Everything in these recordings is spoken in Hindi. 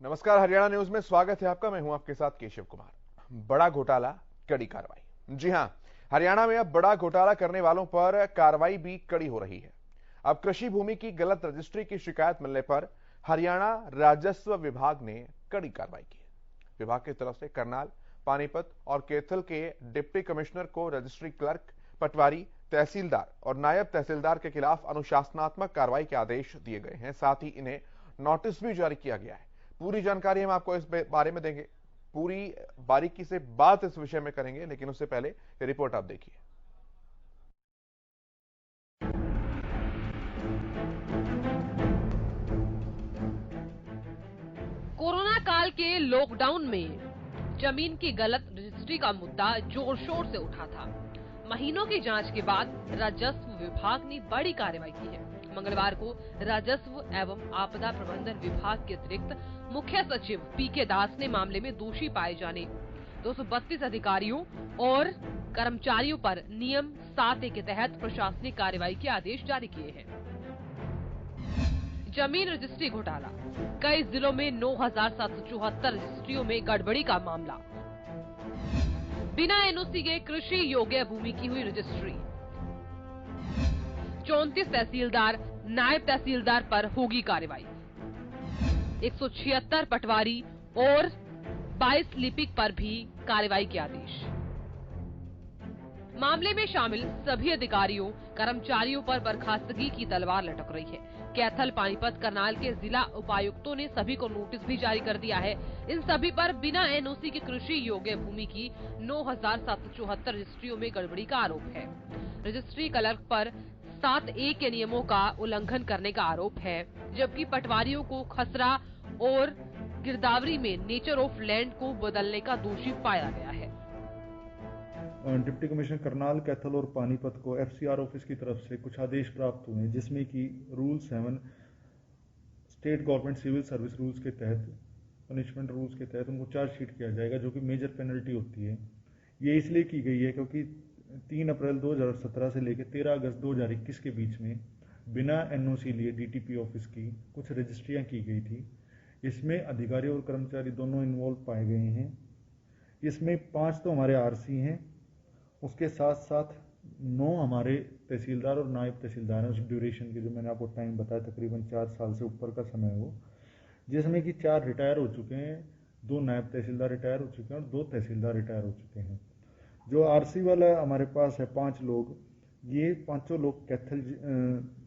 नमस्कार, हरियाणा न्यूज में स्वागत है आपका। मैं हूं आपके साथ केशव कुमार। बड़ा घोटाला, कड़ी कार्रवाई। जी हां, हरियाणा में अब बड़ा घोटाला करने वालों पर कार्रवाई भी कड़ी हो रही है। अब कृषि भूमि की गलत रजिस्ट्री की शिकायत मिलने पर हरियाणा राजस्व विभाग ने कड़ी कार्रवाई की है। विभाग की तरफ से करनाल, पानीपत और कैथल के डिप्टी कमिश्नर को रजिस्ट्री क्लर्क, पटवारी, तहसीलदार और नायब तहसीलदार के खिलाफ अनुशासनात्मक कार्रवाई के आदेश दिए गए हैं। साथ ही इन्हें नोटिस भी जारी किया गया है। पूरी जानकारी हम आपको इस बारे में देंगे, पूरी बारीकी से बात इस विषय में करेंगे, लेकिन उससे पहले ये रिपोर्ट आप देखिए। कोरोना काल के लॉकडाउन में जमीन की गलत रजिस्ट्री का मुद्दा जोर शोर से उठा था। महीनों की जांच के बाद राजस्व विभाग ने बड़ी कार्रवाई की है। मंगलवार को राजस्व एवं आपदा प्रबंधन विभाग के अतिरिक्त मुख्य सचिव पीके दास ने मामले में दोषी पाए जाने 232 अधिकारियों और कर्मचारियों पर नियम 7A के तहत प्रशासनिक कार्रवाई के आदेश जारी किए हैं। जमीन रजिस्ट्री घोटाला, कई जिलों में 9,774 रजिस्ट्रियों में गड़बड़ी का मामला। बिना एनओसी के कृषि योग्य भूमि की हुई रजिस्ट्री। 34 तहसीलदार, नायब तहसीलदार पर होगी कार्रवाई। 176 पटवारी और 22 लिपिक पर भी कार्रवाई के आदेश। मामले में शामिल सभी अधिकारियों, कर्मचारियों पर बर्खास्तगी की तलवार लटक रही है। कैथल, पानीपत, करनाल के जिला उपायुक्तों ने सभी को नोटिस भी जारी कर दिया है। इन सभी पर बिना एनओसी की कृषि योग्य भूमि की 9,774 रजिस्ट्रियों में गड़बड़ी का आरोप है। रजिस्ट्री क्लर्क पर 7A के नियमों का उल्लंघन करने का आरोप है, जबकि पटवारियों को खसरा और गिरदावरी में नेचर ऑफ लैंड को बदलने का दोषी पाया गया है। डिप्टी कमिश्नर करनाल, कैथल और पानीपत को FCR ऑफिस की तरफ से कुछ आदेश प्राप्त हुए, जिसमें कि rule 7 state government civil service rules के तहत, पनिशमेंट रूल्स के तहत उनको चार्जशीट किया जाएगा, जो कि मेजर पेनल्टी होती है। ये इसलिए की गई है क्योंकि 3 अप्रैल 2017 से लेकर 13 अगस्त 2021 के बीच में बिना NOC लिए DTP ऑफिस की कुछ रजिस्ट्रियाँ की गई थी। इसमें अधिकारी और कर्मचारी दोनों इन्वॉल्व पाए गए हैं। इसमें 5 तो हमारे RC हैं, उसके साथ साथ 9 हमारे तहसीलदार और नायब तहसीलदार हैं। उस ड्यूरेशन के जो मैंने आपको टाइम बताया, तकरीबन 4 साल से ऊपर का समय है वो, जिसमें कि 4 रिटायर हो चुके हैं, 2 नायब तहसीलदार रिटायर हो चुके हैं और 2 तहसीलदार रिटायर हो चुके हैं। जो RC वाला हमारे पास है 5 लोग, ये 5 लोग कैथल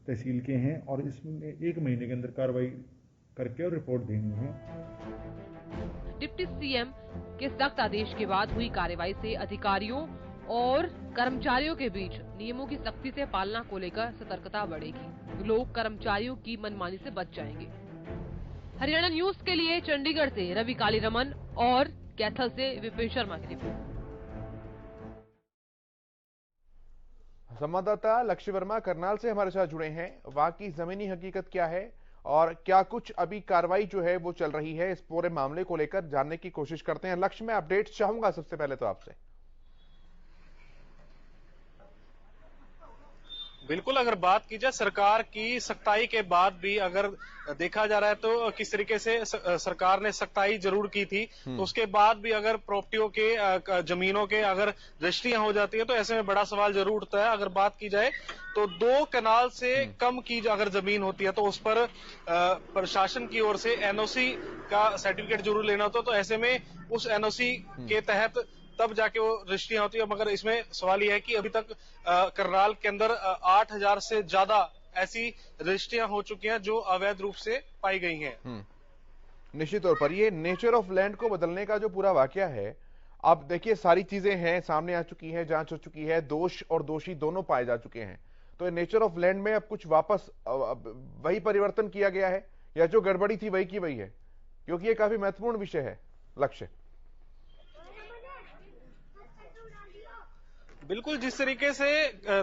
तहसील के हैं और इसमें 1 महीने के अंदर कार्रवाई करके और रिपोर्ट देनी है। डिप्टी CM के सख्त आदेश के बाद हुई कार्रवाई से अधिकारियों और कर्मचारियों के बीच नियमों की सख्ती से पालना को लेकर सतर्कता बढ़ेगी। लोग कर्मचारियों की मनमानी से बच जाएंगे। हरियाणा न्यूज के लिए चंडीगढ़ से रवि कालीरमन और कैथल से विपिन शर्मा की रिपोर्ट। संवाददाता लक्ष्य वर्मा करनाल से हमारे साथ जुड़े हैं। वहां की जमीनी हकीकत क्या है और क्या कुछ अभी कार्रवाई जो है वो चल रही है, इस पूरे मामले को लेकर जानने की कोशिश करते हैं। लक्ष्य, मैं अपडेट चाहूंगा सबसे पहले तो आपसे। बिल्कुल, अगर बात की जाए सरकार की सख्ताई के बाद भी अगर देखा जा रहा है तो किस तरीके से सरकार ने सख्ताई जरूर की थी, तो उसके बाद भी अगर प्रॉपर्टियों के, जमीनों के अगर रजिस्ट्रियां हो जाती है तो ऐसे में बड़ा सवाल जरूर उठता है। अगर बात की जाए तो 2 कनाल से कम की अगर जमीन होती है तो उस पर प्रशासन की ओर से NOC का सर्टिफिकेट जरूर लेना होता है। तो ऐसे में उस NOC के तहत तब जाके वो रजिस्ट्रियां होती है। मगर इसमें सवाल यह है कि अभी तक करनाल के अंदर 8,000 से ज्यादा ऐसी रजिस्ट्रियां हो चुकी हैं जो अवैध रूप से पाई गई हैं। निश्चित तौर पर ये नेचर ऑफ लैंड को बदलने का जो पूरा वाकया है, अब देखिए सारी चीजें हैं, सामने आ चुकी है, जांच हो चुकी है, दोष और दोषी दोनों पाए जा चुके हैं। तो ये नेचर ऑफ लैंड में अब कुछ वापस वही परिवर्तन किया गया है या जो गड़बड़ी थी वही की वही है? क्योंकि ये काफी महत्वपूर्ण विषय है। लक्ष्य, बिल्कुल, जिस तरीके से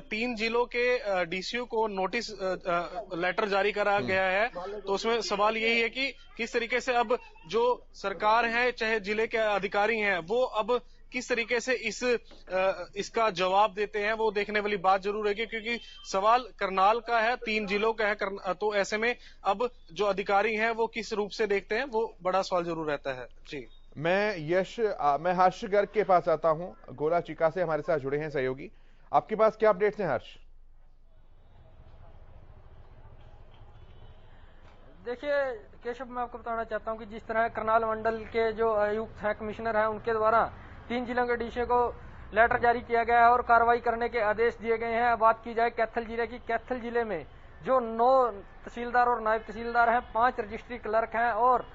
3 जिलों के DCO को नोटिस लेटर जारी करा गया है, तो उसमें सवाल यही है कि किस तरीके से अब जो सरकार है, चाहे जिले के अधिकारी हैं, वो अब किस तरीके से इसका जवाब देते हैं वो देखने वाली बात जरूर है, क्योंकि सवाल करनाल का है, 3 जिलों का है, तो ऐसे में अब जो अधिकारी हैं वो किस रूप से देखते हैं वो बड़ा सवाल जरूर रहता है। जी, मैं हर्ष गर्ग के पास आता हूं। गोला चिका से हमारे साथ जुड़े हैं सहयोगी। आपके पास क्या अपडेट्स हैं हर्ष? देखिए केशव, मैं आपको बताना चाहता हूं कि जिस तरह करनाल मंडल के जो आयुक्त हैं, कमिश्नर हैं, उनके द्वारा 3 जिलों के डीसी को लेटर जारी किया गया है और कार्रवाई करने के आदेश दिए गए हैं। बात की जाए कैथल जिले की, कैथल जिले में जो 9 तहसीलदार और नायब तहसीलदार हैं, 5 रजिस्ट्री क्लर्क हैं और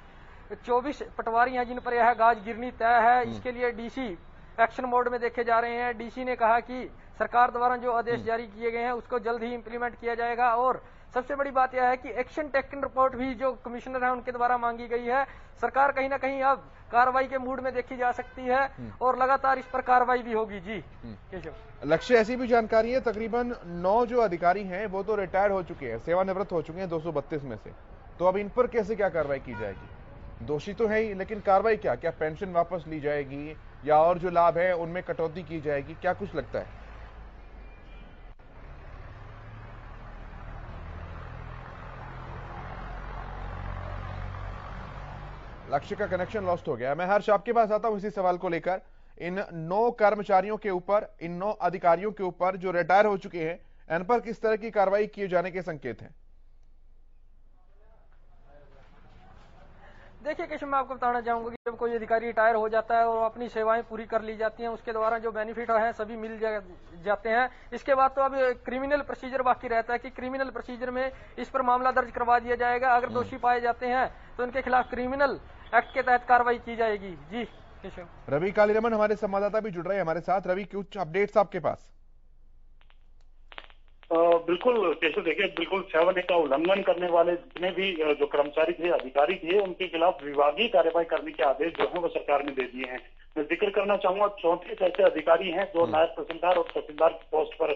24 पटवारी हैं जिन पर यह गाज गिरनी तय है, इसके लिए डीसी एक्शन मोड में देखे जा रहे हैं। डीसी ने कहा कि सरकार द्वारा जो आदेश जारी किए गए हैं उसको जल्द ही इंप्लीमेंट किया जाएगा और सबसे बड़ी बात यह है कि एक्शन टेकन रिपोर्ट भी जो कमिश्नर है उनके द्वारा मांगी गई है। सरकार कहीं ना कहीं अब कार्रवाई के मूड में देखी जा सकती है और लगातार इस पर कार्रवाई भी होगी। जी केशव, लक्ष्य, ऐसी भी जानकारी है तकरीबन 9 जो अधिकारी हैं वो तो रिटायर हो चुके हैं, सेवानिवृत्त हो चुके हैं 232 में से, तो अब इन पर कैसे क्या कार्रवाई की जाएगी? दोषी तो है ही, लेकिन कार्रवाई क्या पेंशन वापस ली जाएगी या और जो लाभ है उनमें कटौती की जाएगी, क्या कुछ लगता है? लक्ष्य का कनेक्शन लॉस्ट हो गया। मैं हर्ष आपके पास आता हूं इसी सवाल को लेकर। इन 9 कर्मचारियों के ऊपर, इन 9 अधिकारियों के ऊपर जो रिटायर हो चुके हैं, इन पर किस तरह की कार्रवाई किए जाने के संकेत हैं? देखिए केशव, मैं आपको बताना चाहूंगा कि जब कोई अधिकारी रिटायर हो जाता है और अपनी सेवाएं पूरी कर ली जाती हैं, उसके द्वारा जो बेनिफिट है सभी मिल जाते हैं। इसके बाद तो अब क्रिमिनल प्रोसीजर बाकी रहता है कि क्रिमिनल प्रोसीजर में इस पर मामला दर्ज करवा दिया जाएगा। अगर दोषी पाए जाते हैं तो उनके खिलाफ क्रिमिनल एक्ट के तहत कार्रवाई की जाएगी। जी केशव। रवि कालीरमन हमारे संवाददाता भी जुड़ रहे हैं हमारे साथ। रवि, कुछ अपडेट्स आपके पास? बिल्कुल केशव, देखिए बिल्कुल 7A का उल्लंघन करने वाले जितने भी जो कर्मचारी थे, अधिकारी थे, उनके खिलाफ विभागीय कार्रवाई करने के आदेश जो है वो सरकार ने दे दिए हैं। मैं जिक्र करना चाहूंगा 34 ऐसे अधिकारी हैं जो नायब तहसीलदार और तहसीलदार की पोस्ट पर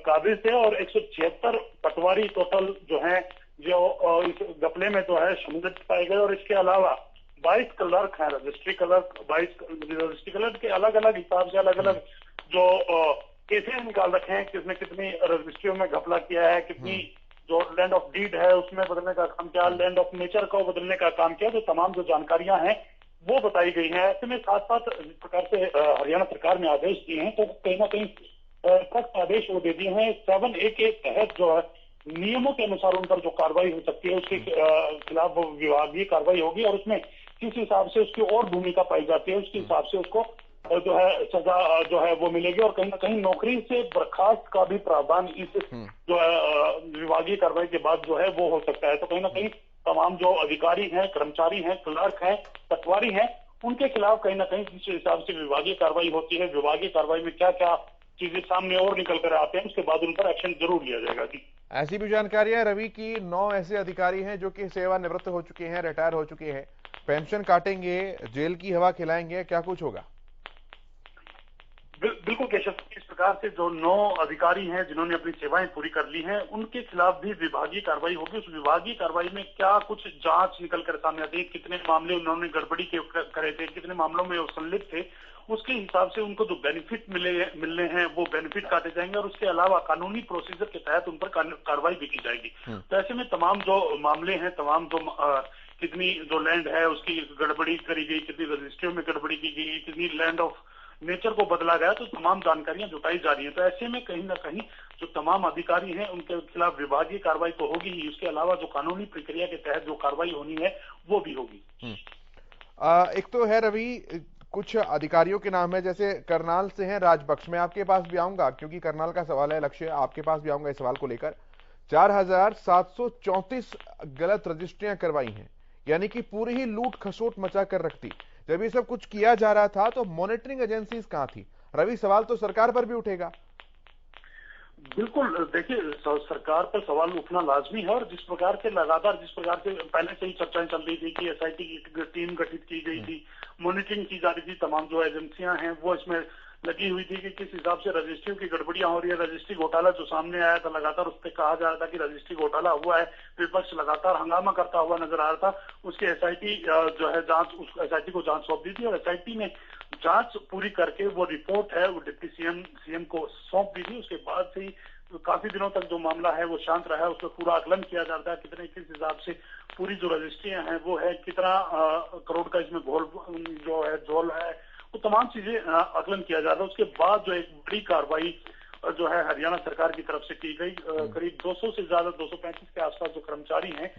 काबिज थे और 176 पटवारी टोटल जो है जो इस घपले में जो है सम्मिलित पाए गए और इसके अलावा 22 क्लर्क हैं, रजिस्ट्री क्लर्क, 22 रजिस्ट्री क्लर्क के अलग अलग हिसाब से अलग अलग जो केसेस निकाल रखे हैं, किसने कितनी रजिस्ट्रियों में घपला किया है, कितनी जो लैंड ऑफ डीड है उसमें बदलने का काम किया, लैंड ऑफ नेचर को बदलने का काम किया, तो तमाम जो जानकारियां हैं वो बताई गई हैं। ऐसे में साथ साथ जिस प्रकार से हरियाणा सरकार ने आदेश दिए हैं तो कहीं ना कहीं सख्त आदेश वो दे दिए हैं। 7A के तहत जो है नियमों के अनुसार उन पर जो कार्रवाई हो सकती है उसके खिलाफ विभागीय कार्रवाई होगी और उसमें किस हिसाब से उसकी और भूमिका पाई जाती है उसके हिसाब से उसको जो है सजा जो है वो मिलेगी और कहीं ना कहीं नौकरी से बर्खास्त का भी प्रावधान इस जो है विभागीय कार्रवाई के बाद जो है वो हो सकता है। तो कहीं ना कहीं तमाम जो अधिकारी हैं, कर्मचारी हैं, क्लर्क हैं, पटवारी हैं, उनके खिलाफ कहीं ना कहीं जिस हिसाब से विभागीय कार्रवाई होती है, विभागीय कार्रवाई में क्या क्या चीजें सामने और निकल कर आते हैं उसके बाद उन पर एक्शन जरूर लिया जाएगा। जी, ऐसी भी जानकारी है रवि की 9 ऐसे अधिकारी हैं जो कि सेवानिवृत्त हो चुके हैं, रिटायर हो चुके हैं, पेंशन काटेंगे, जेल की हवा खिलाएंगे, क्या कुछ होगा? बिल्कुल केशव, इस प्रकार से जो 9 अधिकारी हैं जिन्होंने अपनी सेवाएं पूरी कर ली हैं उनके खिलाफ भी विभागीय कार्रवाई होगी। उस विभागीय कार्रवाई में क्या कुछ जांच निकल कर सामने आती है, कितने मामले उन्होंने गड़बड़ी के करे थे, कितने मामलों में वो संलिप्त थे, उसके हिसाब से उनको जो बेनिफिट मिलने हैं वो बेनिफिट काटे जाएंगे और उसके अलावा कानूनी प्रोसीजर के तहत उन पर कार्रवाई भी की जाएगी। तो ऐसे में तमाम जो मामले हैं, तमाम जो कितनी जो लैंड है उसकी गड़बड़ी करी गई, कितनी रजिस्ट्रियों में गड़बड़ी की गई, कितनी लैंड ऑफ नेचर को बदला गया, तो तमाम जानकारियां जुटाई जा रही हैं। तो ऐसे में कहीं ना कहीं जो तमाम अधिकारी हैं उनके खिलाफ विभागीय कार्रवाई तो होगी ही, उसके अलावा जो कानूनी प्रक्रिया के तहत जो कार्रवाई होनी है वो भी होगी। एक तो है रवि, कुछ अधिकारियों के नाम है, जैसे करनाल से हैं राजबख्श, मैं आपके पास भी आऊंगा क्योंकि करनाल का सवाल है, लक्ष्य आपके पास भी आऊंगा इस सवाल को लेकर। 4734 गलत रजिस्ट्रियां करवाई हैं, यानी कि पूरी ही लूट खसोट मचा कर रखती। जब ये सब कुछ किया जा रहा था तो मॉनिटरिंग एजेंसीज कहां थी? रवि, सवाल तो सरकार पर भी उठेगा। बिल्कुल, देखिए सरकार पर सवाल उठना लाजमी है और जिस प्रकार से लगातार जिस प्रकार से पहले से ही चर्चाएं चल रही थी कि SIT की टीम गठित की गई थी, मॉनिटरिंग की जा रही थी, तमाम जो एजेंसियां हैं वो इसमें लगी हुई थी कि किस हिसाब से रजिस्ट्रियों की गड़बड़ियां हो रही है। रजिस्ट्री घोटाला जो सामने आया था, लगातार उस पर कहा जा रहा था कि रजिस्ट्री घोटाला हुआ है, विपक्ष लगातार हंगामा करता हुआ नजर आ रहा था। उसके SIT जो है जांच, उस SIT को जांच सौंप दी थी और SIT ने जांच पूरी करके वो रिपोर्ट है वो डिप्टी सीएम को सौंप दी थी। उसके बाद से ही काफी दिनों तक जो मामला है वो शांत रहा है। उसमें पूरा आकलन किया जाता है कितने किस हिसाब से पूरी जो रजिस्ट्रियां हैं वो है, कितना करोड़ का इसमें घोल जो है झोल है, वो तमाम चीजें आकलन किया जाता है। उसके बाद जो एक बड़ी कार्रवाई जो है हरियाणा सरकार की तरफ से की गई, करीब 200 से ज्यादा 235 के आसपास जो कर्मचारी हैं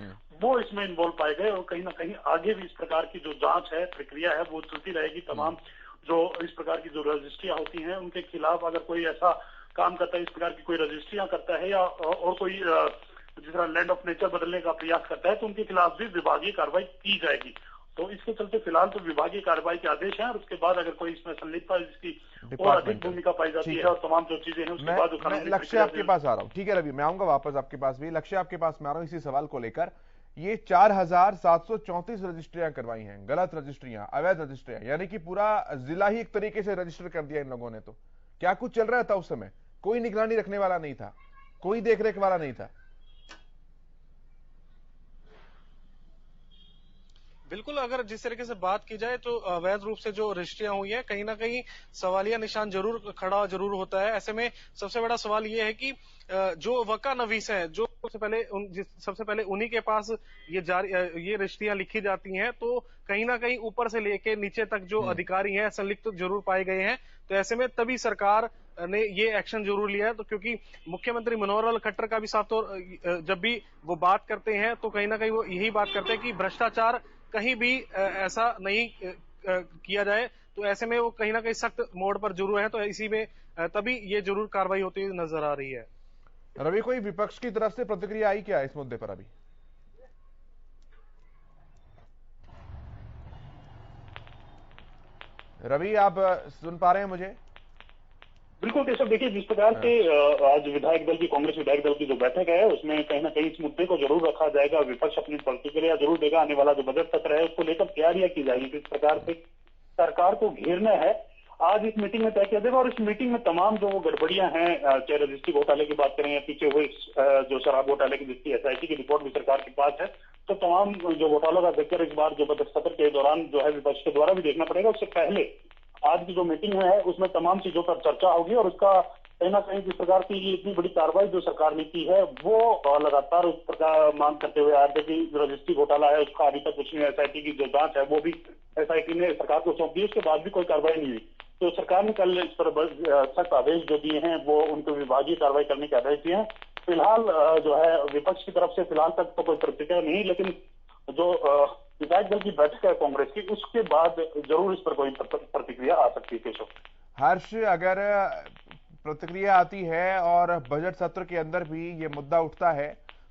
वो इसमें इन्वॉल्व पाए गए और कहीं ना कहीं आगे भी इस प्रकार की जो जांच है, प्रक्रिया है वो चलती रहेगी। तमाम जो इस प्रकार की जो रजिस्ट्रियां होती हैं उनके खिलाफ अगर कोई ऐसा काम करता है, इस प्रकार की कोई रजिस्ट्रियां करता है या और कोई जिस तरह लैंड ऑफ नेचर बदलने का प्रयास करता है तो उनके खिलाफ भी विभागीय कार्रवाई की जाएगी। तो इसके चलते फिलहाल तो विभागीय कार्रवाई के आदेश हैं और उसके बाद अगर कोई इसमें संलिप्तता जिसकी और अधिक भूमिका पाई जाती है और तमाम जो चीजें हैं उसके बाद मैं लक्ष्य आपके पास आ रहा हूँ। ठीक है रवि, मैं आऊंगा वापस आपके पास भी। लक्ष्य आपके पास मैं आ रहा हूँ इसी सवाल को लेकर। ये 4734 रजिस्ट्रियां करवाई हैं, गलत रजिस्ट्रियां, अवैध रजिस्ट्रियां, यानी कि पूरा जिला ही एक तरीके से रजिस्टर कर दिया इन लोगों ने। तो क्या कुछ चल रहा था उस समय? कोई निगरानी रखने वाला नहीं था, कोई देखरेख वाला नहीं था। बिल्कुल, अगर जिस तरीके से बात की जाए तो अवैध रूप से जो रजिस्ट्रियां हुई है कहीं ना कहीं सवालिया निशान जरूर खड़ा जरूर होता है। ऐसे में सबसे बड़ा सवाल ये है कि जो वका नवीस है, जो सबसे पहले उन्हीं के पास ये रजिस्ट्रियां लिखी जाती हैं, तो कहीं ना कहीं ऊपर से लेके नीचे तक जो अधिकारी हैं संलिप्त जरूर पाए गए हैं। तो ऐसे में तभी सरकार ने ये एक्शन जरूर लिया है। तो क्योंकि मुख्यमंत्री मनोहर लाल खट्टर का भी साफ तौर जब भी वो बात करते हैं तो कहीं ना कहीं वो यही बात करते हैं कि भ्रष्टाचार कहीं भी ऐसा नहीं किया जाए। तो ऐसे में वो कहीं ना कहीं सख्त मोड पर जरूर है। तो इसी में तभी ये जरूर कार्रवाई होती हुई नजर आ रही है। रवि, कोई विपक्ष की तरफ से प्रतिक्रिया आई क्या इस मुद्दे पर अभी? रवि, आप सुन पा रहे हैं मुझे? बिल्कुल केशव, देखिए जिस प्रकार से आज विधायक दल की, कांग्रेस विधायक दल की जो बैठक है उसमें कहीं ना कहीं इस मुद्दे को जरूर रखा जाएगा। विपक्ष अपनी प्रतिक्रिया जरूर देगा। आने वाला जो बजट सत्र है उसको लेकर तैयारियां की जाएगी, किस प्रकार से सरकार को घेरना है, आज इस मीटिंग में तय किया जाएगा। और इस मीटिंग में तमाम जो गड़बड़ियां हैं, चाहे रजिस्ट्री घोटाले की बात करें या पीछे हुए जो शराब घोटाले की जिसकी SIT की रिपोर्ट भी सरकार के पास है, तो तमाम जो घोटालों का जिक्र इस बार जो बजट सत्र के दौरान जो है विपक्ष के द्वारा भी देखना पड़ेगा। उससे पहले आज की जो मीटिंग है उसमें तमाम चीजों पर चर्चा होगी और उसका कहीं ना कहीं जिस प्रकार की ये इतनी बड़ी कार्रवाई जो सरकार ने की है वो लगातार उस प्रकार मांग करते हुए आ रहे थे कि जो रजिस्ट्री घोटाला है उसका अभी तक कुछ नहीं, SIT की जो जांच है वो भी SIT ने सरकार को सौंप दी, उसके बाद भी कोई कार्रवाई नहीं हुई। तो सरकार ने कल इस पर सख्त आदेश जो दिए हैं वो उनको विभागीय कार्रवाई करने के आदेश दिए हैं। फिलहाल जो है विपक्ष की तरफ से फिलहाल तक तो कोई प्रतिक्रिया नहीं, लेकिन जो विधायक दल की बैठक है कांग्रेस की उसके बाद जरूर इस पर कोई प्रतिक्रिया आ सकती है। केशव, हर्ष, अगर प्रतिक्रिया आती है और बजट सत्र के अंदर भी ये मुद्दा उठता है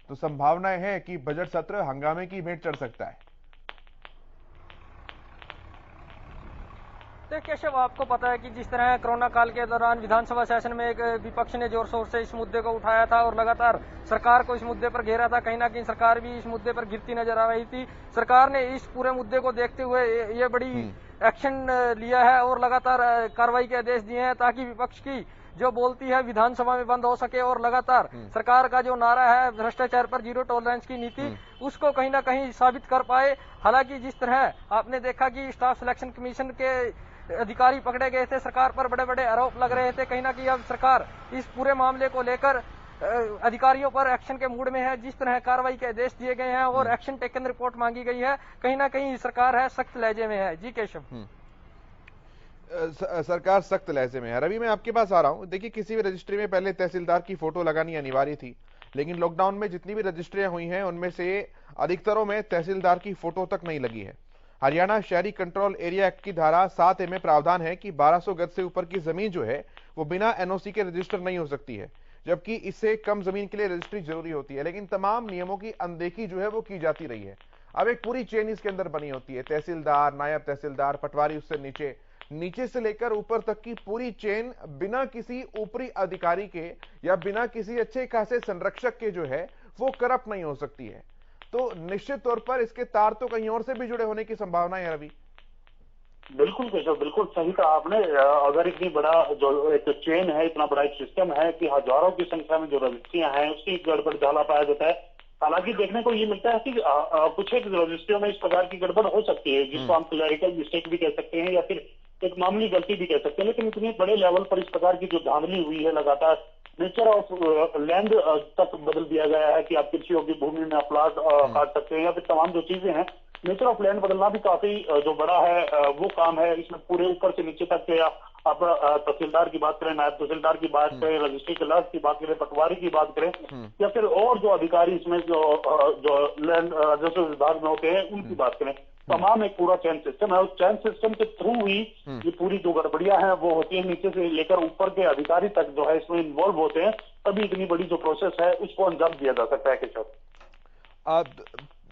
तो संभावनाएं है कि बजट सत्र हंगामे की भेंट चढ़ सकता है। तो केशव, आपको पता है कि जिस तरह कोरोना काल के दौरान विधानसभा सेशन में एक विपक्ष ने जोर शोर से इस मुद्दे को उठाया था और लगातार सरकार को इस मुद्दे पर घेरा था। कहीं ना कहीं सरकार भी इस मुद्दे पर गिरती नजर आ रही थी। सरकार ने इस पूरे मुद्दे को देखते हुए ये बड़ी एक्शन लिया है और लगातार कार्रवाई के आदेश दिए हैं ताकि विपक्ष की जो बोलती है विधानसभा में बंद हो सके और लगातार सरकार का जो नारा है भ्रष्टाचार पर जीरो टॉलरेंस की नीति, उसको कहीं ना कहीं साबित कर पाए। हालांकि जिस तरह आपने देखा कि स्टाफ सिलेक्शन कमीशन के अधिकारी पकड़े गए थे, सरकार पर बड़े बड़े आरोप लग रहे थे, कहीं ना कहीं अब सरकार इस पूरे मामले को लेकर अधिकारियों पर एक्शन के मूड में है। जिस तरह कार्रवाई के आदेश दिए गए हैं और एक्शन टेकन रिपोर्ट मांगी गई है, कहीं ना कहीं सरकार है सख्त लहजे में है। जी केशव, सरकार सख्त लहजे में है। रवि, मैं आपके पास आ रहा हूं। देखिए, किसी भी रजिस्ट्री में पहले तहसीलदार की फोटो लगानी अनिवार्य थी, लेकिन लॉकडाउन में जितनी भी रजिस्ट्रियां हुई हैं उनमें से अधिकतरों में तहसीलदार की फोटो तक नहीं लगी है। हरियाणा शहरी कंट्रोल एरिया एक्ट की धारा 7A में प्रावधान है कि 1200 गज से ऊपर की जमीन जो है वो बिना NOC के रजिस्टर नहीं हो सकती है, जबकि इससे कम जमीन के लिए रजिस्ट्री जरूरी होती है। लेकिन तमाम नियमों की अनदेखी जो है वो की जाती रही है। अब एक पूरी चेन इसके अंदर बनी होती है, तहसीलदार, नायब तहसीलदार, पटवारी, उससे नीचे से लेकर ऊपर तक की पूरी चेन बिना किसी ऊपरी अधिकारी के या बिना किसी अच्छे खासे संरक्षक के जो है वो करप्ट नहीं हो सकती है। तो निश्चित तौर पर इसके तार तो कहीं और से भी जुड़े होने की संभावना है। रवि, बिल्कुल केशव, बिल्कुल सही कहा आपने। अगर इतनी बड़ा जो एक चेन है, इतना बड़ा एक सिस्टम है कि हजारों की संख्या में जो रजिस्ट्रियां हैं उसकी गड़बड़ झाला पाया जाता है। हालांकि देखने को ये मिलता है कि कुछ एक रजिस्ट्रियों में इस प्रकार की गड़बड़ हो सकती है जिसको हम क्लरिकल मिस्टेक भी कह सकते हैं या फिर एक मामूली गलती भी कह सकते हैं, लेकिन इतने बड़े लेवल पर इस प्रकार की जो धांधली हुई है, लगातार नेचर ऑफ लैंड तक बदल दिया गया है कि आप कृषि योग्य भूमि में आप प्लाट काट सकते हैं, या फिर तमाम जो चीजें हैं, नेचर ऑफ लैंड बदलना भी काफी जो बड़ा है वो काम है। इसमें पूरे ऊपर से नीचे तक के आप तहसीलदार की बात करें, नायब तहसीलदार की बात करें, रजिस्ट्री क्लर्क की बात करें, पटवारी की बात करें, या फिर और जो अधिकारी इसमें जो लैंड राजस्व विभाग में होते हैं उनकी बात करें, तमाम एक पूरा चैन सिस्टम है। उस चैन सिस्टम के थ्रू ही ये पूरी जो गड़बड़ियां हैं वो होती है, नीचे से लेकर ऊपर के अधिकारी तक जो है इसमें इन्वॉल्व होते हैं, तभी इतनी बड़ी जो प्रोसेस है उसको अंजाम दिया जा सकता है। केशव,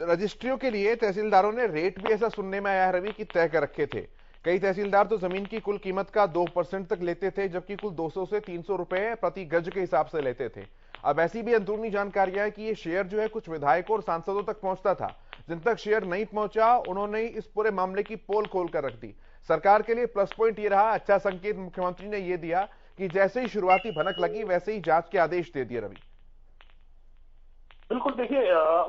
रजिस्ट्रियों के लिए तहसीलदारों ने रेट भी ऐसा सुनने में आया है रवि कि तय कर रखे थे। कई तहसीलदार तो जमीन की कुल कीमत का 2% तक लेते थे, जबकि कुल 200 से 300 रुपए प्रति गज के हिसाब से लेते थे। अब ऐसी भी अंदरूनी जानकारियां है कि ये शेयर जो है कुछ विधायकों और सांसदों तक पहुंचता था। जिन तक शेयर नहीं पहुंचा उन्होंने इस पूरे मामले की पोल खोल कर रख दी। सरकार के लिए प्लस पॉइंट ये रहा, अच्छा संकेत मुख्यमंत्री ने यह दिया कि जैसे ही शुरुआती भनक लगी वैसे ही जांच के आदेश दे दिए। रवि, बिल्कुल, देखिए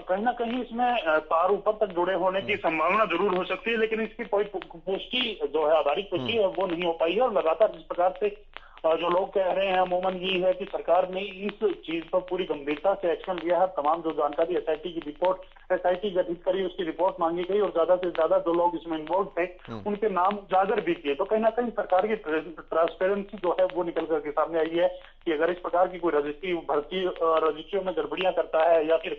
कहीं ना कहीं इसमें तार ऊपर तक जुड़े होने की संभावना जरूर हो सकती है, लेकिन इसकी कोई पुष्टि जो है, आधारित पुष्टि है वो नहीं हो पाई है। और लगातार जिस प्रकार से जो लोग कह रहे हैं अमूमन ये है कि सरकार ने इस चीज पर पूरी गंभीरता से एक्शन लिया है। तमाम जो जानकारी एसआईटी की रिपोर्ट, एसआईटी गठित करी, उसकी रिपोर्ट मांगी गई और ज्यादा से ज्यादा जो लोग इसमें इन्वॉल्व थे उनके नाम उजागर भी किए। तो कहीं ना कहीं सरकार की ट्रांसपेरेंसी जो है वो निकल करके सामने आई है कि अगर इस प्रकार की कोई रजिस्ट्री भर्ती रजिस्ट्रियों में गड़बड़ियां करता है, या फिर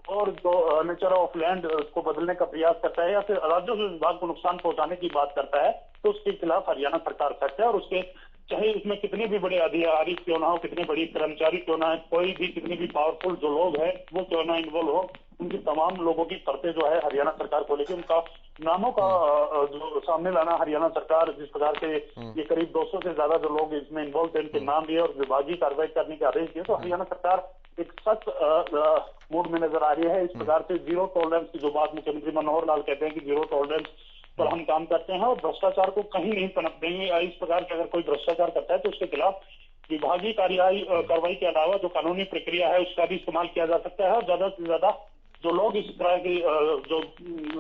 और जो नेचर ऑफ लैंड को बदलने का प्रयास करता है, या फिर राजस्व विभाग को नुकसान पहुंचाने की बात करता है, तो उसके खिलाफ हरियाणा सरकार सख्त है। और उसके चाहे इसमें कितने भी बड़े अधिकारी क्यों ना हो, कितने बड़ी कर्मचारी क्यों ना है, कोई भी कितने भी पावरफुल जो लोग हैं वो क्यों ना इन्वॉल्व हो, उनकी तमाम लोगों की परतें जो है हरियाणा सरकार को लेकर उनका नामों का जो सामने लाना हरियाणा सरकार, जिस प्रकार से ये करीब 200 से ज्यादा जो लोग इसमें इन्वॉल्व थे उनके नाम लिए और विभागीय कार्रवाई करने के आदेश दिए, तो हरियाणा सरकार एक सख्त मूड में नजर आ रही है। इस प्रकार से जीरो टॉलरेंस की जो बात मुख्यमंत्री मनोहर लाल कहते हैं कि जीरो टॉलरेंस पर हम काम करते हैं और भ्रष्टाचार को कहीं नहीं पनप देंगे। इस प्रकार के अगर कोई भ्रष्टाचार करता है तो उसके खिलाफ विभागीय कार्रवाई के अलावा जो कानूनी प्रक्रिया है उसका भी इस्तेमाल किया जा सकता है। और ज्यादा से ज्यादा जो लोग इस तरह की जो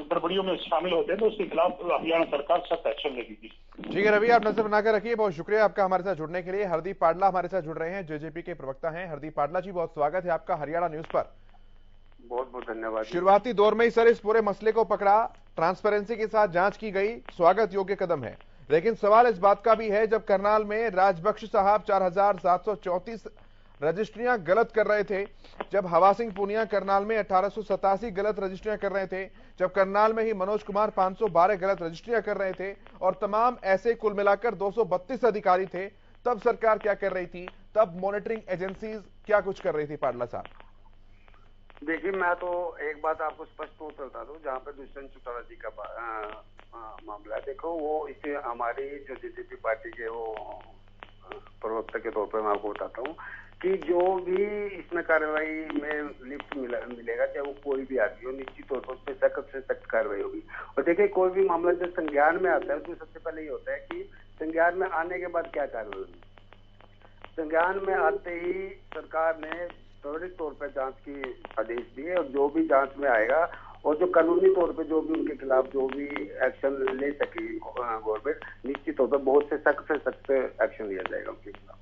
गड़बड़ियों में शामिल होते हैं तो उसके खिलाफ हरियाणा सरकार सख्त एक्शन लेगी। ठीक है रवि, आप नजर बनाकर रखिए। बहुत शुक्रिया आपका हमारे साथ जुड़ने के लिए। हरदीप पाडला हमारे साथ जुड़ रहे हैं, जेजेपी के प्रवक्ता हैं। हरदीप पाडला जी, बहुत स्वागत है आपका हरियाणा न्यूज पर। बहुत बहुत धन्यवाद। शुरुआती दौर में ही सर इस पूरे मसले को पकड़ा, ट्रांसपेरेंसी के साथ जांच की गई, स्वागत योग्य कदम है। लेकिन सवाल इस बात का भी है, जब करनाल में राजबख्श साहब 4734 रजिस्ट्रियां गलत कर रहे थे, जब हवा सिंह पुनिया करनाल में 1887 गलत रजिस्ट्रियां कर रहे थे, जब करनाल में ही मनोज कुमार 512 गलत रजिस्ट्रियां कर रहे थे, और तमाम ऐसे कुल मिलाकर 232 अधिकारी थे, तब सरकार क्या कर रही थी? तब मॉनिटरिंग एजेंसीज क्या कुछ कर रही थी पाडला साहब? देखिए, मैं तो एक बात आपको स्पष्ट रूप से बता दूं, जहाँ पे दुष्यंत चौटाला जी का मामला है, देखो वो इसे हमारी जो जेजेपी पार्टी के वो प्रवक्ता के तौर पर मैं आपको बताता हूँ कि जो भी इसमें कार्रवाई में लिफ्ट मिलेगा, चाहे वो कोई भी आदमी हो, निश्चित तौर पर उस पर सख्त से सख्त कार्रवाई होगी। और देखिए, कोई भी मामला जब संज्ञान में आता है तो सबसे पहले ये होता है कि संज्ञान में आने के बाद क्या कार्रवाई होगी। संज्ञान में आते ही सरकार ने त्वरित तौर पर जांच के आदेश दिए, और जो भी जांच में आएगा और जो कानूनी तौर पे जो भी उनके खिलाफ जो भी एक्शन ले सके गवर्नमेंट, निश्चित तौर पर बहुत से सख्त एक्शन लिया जाएगा उनके खिलाफ।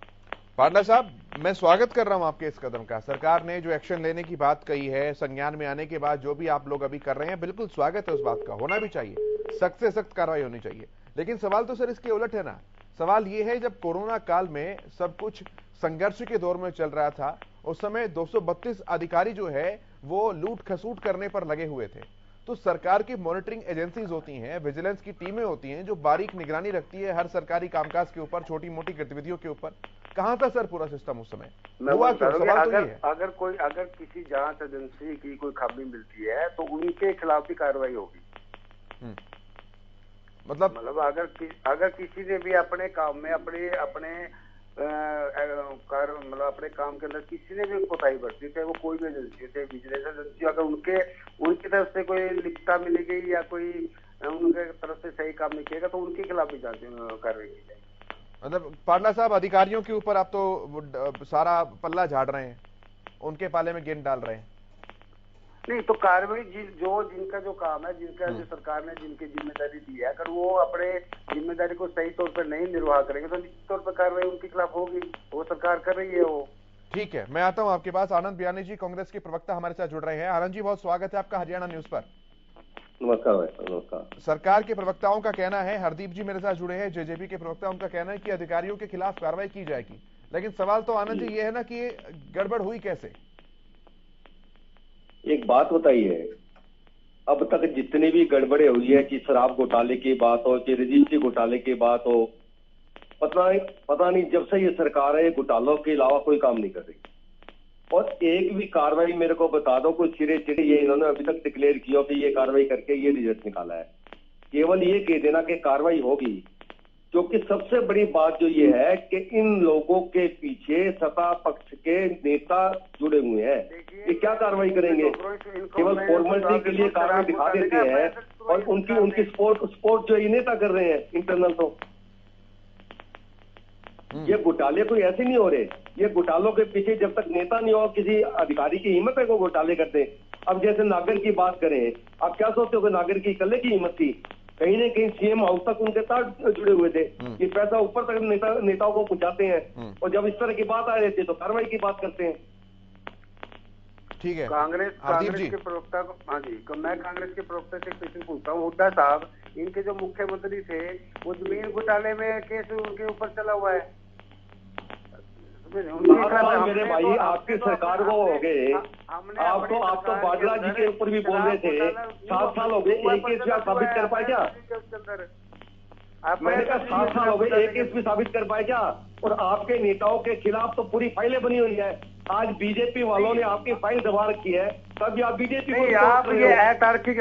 पाडला साहब, मैं स्वागत कर रहा हूं आपके इस कदम का। सरकार ने जो एक्शन लेने की बात कही है, संज्ञान में आने के बाद जो भी आप लोग अभी कर रहे हैं, बिल्कुल स्वागत है, उस बात का होना भी चाहिए, सख्त से सख्त कार्रवाई होनी चाहिए। लेकिन सवाल तो सर इसके उलट है ना। सवाल ये है, जब कोरोना काल में सब कुछ संघर्ष के दौर में चल रहा था, उस समय 232 अधिकारी जो है वो लूट खसूट करने पर लगे हुए थे। तो सरकार की मॉनिटरिंग एजेंसीज होती हैं, विजिलेंस की टीमें होती हैं जो बारीक निगरानी रखती है हर सरकारी कामकाज के ऊपर, छोटी मोटी गतिविधियों के ऊपर। कहां था सर पूरा सिस्टम उस समय? हुआ क्यों? सवाल तो ये है। अगर किसी जांच एजेंसी की कोई खामी मिलती है तो उनके खिलाफ भी कार्रवाई होगी। मतलब अगर किसी ने भी अपने काम में अपने अपने काम के अंदर किसी ने भी कोताही बरती, चाहे वो कोई भी एजेंसी, चाहे विजिलेंस एजेंसी, अगर उनकी तरफ से कोई लिप्तता मिली गई या कोई उनके तरफ से सही काम नहीं किएगा तो उनके खिलाफ भी जांच कार्रवाई की जाएगी। मतलब पाडला साहब, अधिकारियों के ऊपर आप तो सारा पल्ला झाड़ रहे हैं, उनके पाले में गेंद डाल रहे हैं। नहीं तो कार्रवाई जिनका जो काम है, जिनका जो सरकार ने जिनकी जिम्मेदारी दी है, अगर वो अपने जिम्मेदारी को सही तौर पर नहीं निर्वाह करेंगे तो निश्चित तौर पर कार्रवाई उनके खिलाफ होगी। वो सरकार कर रही है वो। ठीक है, मैं आता हूं आपके पास। आनंद बयानी जी, कांग्रेस के प्रवक्ता हमारे साथ जुड़ रहे हैं। आनंद जी, बहुत स्वागत है आपका हरियाणा न्यूज पर। नमस्कार भाई, नमस्कार। सरकार के प्रवक्ताओं का कहना है, हरदीप जी मेरे साथ जुड़े हैं, जेजेपी के प्रवक्ता, उनका कहना है कि अधिकारियों के खिलाफ कार्रवाई की जाएगी। लेकिन सवाल तो आनंद जी ये है ना कि ये गड़बड़ हुई कैसे? एक बात बताइए, अब तक जितनी भी गड़बड़े हुई है, कि शराब घोटाले की बात हो, कि रजिस्ट्री घोटाले की बात हो, पता नहीं जब से ये सरकार है ये घोटालों के अलावा कोई काम नहीं कर रही। और एक भी कार्रवाई मेरे को बता दो, कोई सिरे चिड़े ये इन्होंने अभी तक डिक्लेयर किया कि ये कार्रवाई करके ये रिजल्ट निकाला है। केवल ये कह देना कि कार्रवाई होगी, क्योंकि सबसे बड़ी बात जो ये है कि इन लोगों के पीछे सत्ता पक्ष के नेता जुड़े हुए हैं। ये क्या कार्रवाई करेंगे? केवल फॉर्मेलिटी के लिए कार्रवाई दिखा देते हैं और उनकी सपोर्ट जो ये नेता कर रहे हैं इंटरनल। तो ये घोटाले कोई ऐसे नहीं हो रहे। ये घोटालों के पीछे जब तक नेता नहीं हो, किसी अधिकारी की हिम्मत है को घोटाले करते। अब जैसे नागर की बात करें, आप क्या सोचते हो कि नागर की इकल्ले की हिम्मत थी? कहीं ना कहीं सीएम हाउस तक उनके साथ जुड़े हुए थे। ये पैसा ऊपर तक नेताओं को पहुंचाते हैं, और जब इस तरह की बात आ रही थी तो कार्रवाई की बात करते हैं। ठीक है, कांग्रेस के प्रवक्ता को, हाँ जी, मैं कांग्रेस के प्रवक्ता से क्वेश्चन पूछता हूँ। हुड्डा साहब, इनके जो मुख्यमंत्री थे, वो जमीन घोटाले में केस उनके ऊपर चला हुआ है। मेरे भाई, आपकी सरकार को हो गए, आप तो बाजरा जी के ऊपर भी बोल रहे थे, 7 साल हो गए, एक केस भी आप साबित कर पाए क्या? मैंने कहा 7 साल हो गए, एक केस भी साबित कर पाए क्या? और आपके नेताओं के खिलाफ तो पूरी फाइलें बनी हुई है। आज बीजेपी वालों ने आपकी फाइल दबा रखी है, तब आप बीजेपी को आप ये अतार्किक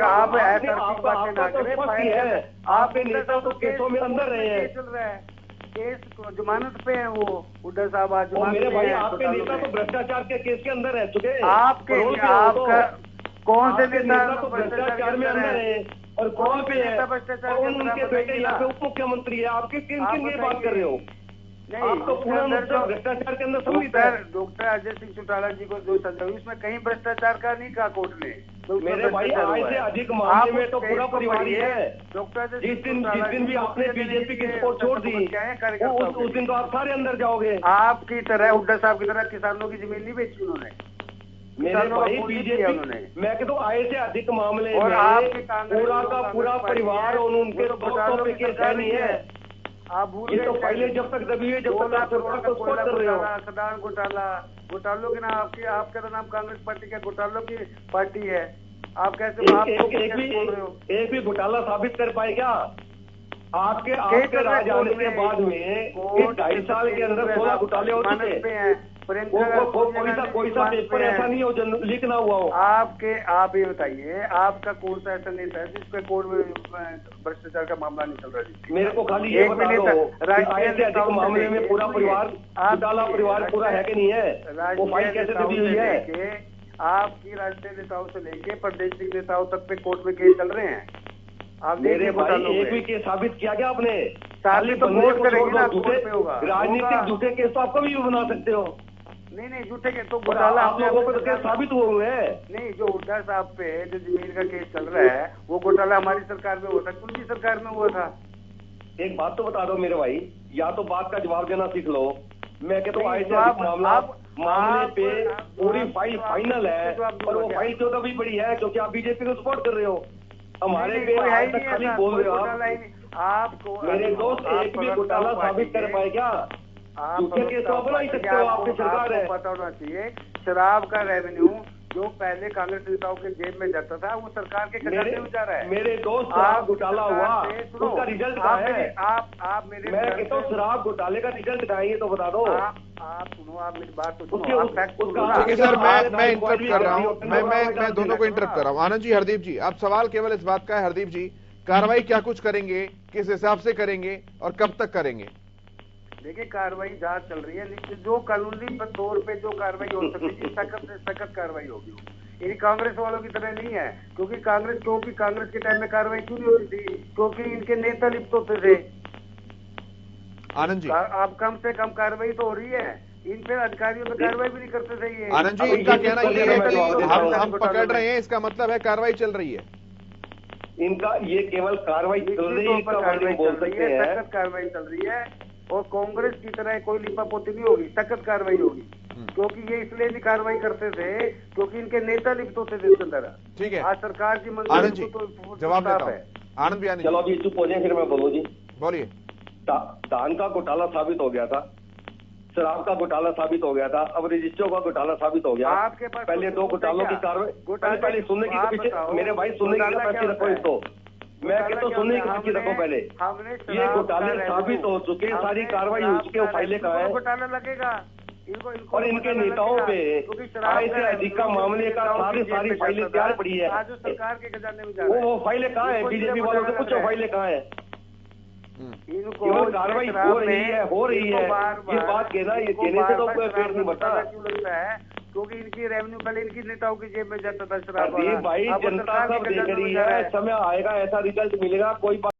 आपके नेता तो केसों में अंदर रहे हैं, केस जमानत पे है वो हुड्डा साहब। आज मेरे भाई, आपके नेता तो भ्रष्टाचार के केस के अंदर रह चुके हैं। आपका कौन से नेता तो भ्रष्टाचार में अंदर है और कौन पे है? उनके बेटे यहाँ पे उप मुख्यमंत्री है। आपके किन की बात कर रहे हो? आप तो पूरा भ्रष्टाचार के अंदर सम्मिलित है। डॉक्टर अजय सिंह चौटाला जी को जो सजा हुई, उसमें कहीं भ्रष्टाचार का नहीं कहा कोर्ट ने। मेरे भाई, आय से अधिक मामले में तो पूरा परिवार ही है। डॉक्टर जिस दिन भी आपने बीजेपी की सपोर्ट छोड़ दी, उस दिन तो आप सारे अंदर जाओगे। आपकी तरह, हुड्डा साहब की तरह किसानों की जमीन नहीं बेची उन्होंने। मेरे भाई, बीजेपी मैं कहता हूँ आय से अधिक मामले में पूरा का पूरा परिवार और उनके दोस्तों पे केस नहीं है। आप भूल ये तो पहले जब तक दबी हुई, जब तक आप सपोर्ट कर रहे हो। सदान घोटालों के नाम आपका तो नाम कांग्रेस पार्टी का घोटालों की पार्टी है। आप कैसे एक भी घोटाला साबित कर पाए क्या? आपके राज आने के बाद में 2.5 साल के अंदर 16 घोटाले हो चुके हैं। कोई सा पेपर ऐसा नहीं हो जो लीक ना हुआ हो। आप ये बताइए, आपका कौन सा ऐसा नेता है जिसपे कोर्ट में भ्रष्टाचार का मामला नहीं चल रहा है? मेरे को खाली ये बता दो, राष्ट्रीय मामले में पूरा परिवार, घोटाला परिवार पूरा है कि नहीं है? वो फाइल कैसे दबी हुई है? आपकी राष्ट्रीय नेताओं से लेके प्रदेश नेताओं तक पे कोर्ट में केस चल रहे हैं। आप मेरे भाई, एक भी केस साबित किया क्या आपने? साबित तो वोट करेंगे ना, कोर्ट पे होगा। राजनीतिक झूठे केस तो आप कभी भी बना सकते हो। नहीं, झूठे के तो घोटाला आप लोगों को तो केस साबित हुए हैं। नहीं, जो हुड्डा साहब पे जो जमीन का केस चल रहा है, वो घोटाला हमारी सरकार में हुआ था, उनकी सरकार में हुआ था। एक बात तो बता दो मेरे भाई, या तो बात का जवाब देना सीख लो। मैं कहता हूँ मामले पे पूरी फाइल फाइनल है, और वो फाइल क्यों तभी बड़ी है? क्योंकि आप बीजेपी को सपोर्ट कर रहे हो। हमारे पे आज तक खाली बोल रहे हो आपको। मेरे दोस्त, एक भी घोटाला साबित कर पाए क्या? आपकी सरकार है। पता होना चाहिए, शराब का रेवेन्यू जो पहले कांग्रेस नेताओं के जेब में जाता था, वो सरकार के खजाने में जा रहा है। मेरे दोस्त, शराब घोटाला हुआ, उसका रिजल्ट क्या है? आप मेरे, मैं कहता हूँ शराब घोटाले का रिजल्ट क्या है, ये तो बता दो। आप सुनो, आप मेरी बात तो सुनो। ठीक है सर, मैं इंटरप्ट कर रहा हूँ, मैं दोनों को इंटरप्ट कर रहा हूँ। आनंद जी, हरदीप जी, अब सवाल केवल इस बात का है, हरदीप जी, कार्रवाई क्या कुछ करेंगे, किस हिसाब से करेंगे और कब तक करेंगे? देखिए, कार्रवाई जांच चल रही है, लेकिन जो कानूनी तौर पे जो कार्रवाई हो सकती है, सख्त से सख्त कार्रवाई होगी। ये कांग्रेस वालों की तरह नहीं है, क्योंकि कांग्रेस के टाइम में कार्रवाई क्यों नहीं होती थी? क्योंकि इनके नेता लिप्त होते थे। आनंद जी, अब कम से कम कार्रवाई तो हो रही है। इन पे अधिकारियों पे कार्रवाई भी नहीं करते थे ये। आनंद जी, इनका कहना ये है कि हम पकड़ रहे हैं, इसका मतलब है कार्रवाई चल रही है। इनका ये केवल कार्रवाई चल रही है, इसका वर्डिंग बोल सकते हैं, सख्त कार्रवाई चल रही है। और कांग्रेस की तरह कोई लिपापोती नहीं होगी, सख्त कार्रवाई होगी। क्योंकि ये इसलिए भी कार्रवाई करते थे क्योंकि इनके नेता लिप्त होते थे इसके अंदर। ठीक है, आज सरकार की आनंद जी तो जवाब देता हूं। आनंद भी चलो अभी चुप हो जाए, फिर मैं बोलूं जी। बोलिए। धान का घोटाला साबित हो गया था, शराब का घोटाला साबित हो गया था, अब रजिस्ट्रियों का घोटाला साबित हो गया। आपके पास पहले दो घोटालों की कार्रवाई, पहले सुनने की तो पीछे मेरे भाई, सुनने की कैपेसिटी रखो इसको, मैं कहता हूँ सुनने की कैपेसिटी रखो पहले। ये घोटाले साबित हो चुके, सारी कार्रवाई हो चुकी है, फाइलें कहाँ है? घोटाला लगेगा इनको और इनके नेताओं पे आय से अधिक का मामले का सारी फाइलें तैयार पड़ी है। आज सरकार के खजाने में जा रहा है। वो फाइलें कहाँ है? बीजेपी वालों से पूछो फाइलें कहाँ है? केवल कार्रवाई हो रही है। ये बात कहना, ये कहने से तो पेट नहीं भरता। क्यों लगता है? क्योंकि इनकी रेवेन्यू पहले इनकी नेताओं की जेब में जाता था शराब। भाई जनता सब देख रही है, समय आएगा ऐसा रिजल्ट मिलेगा, कोई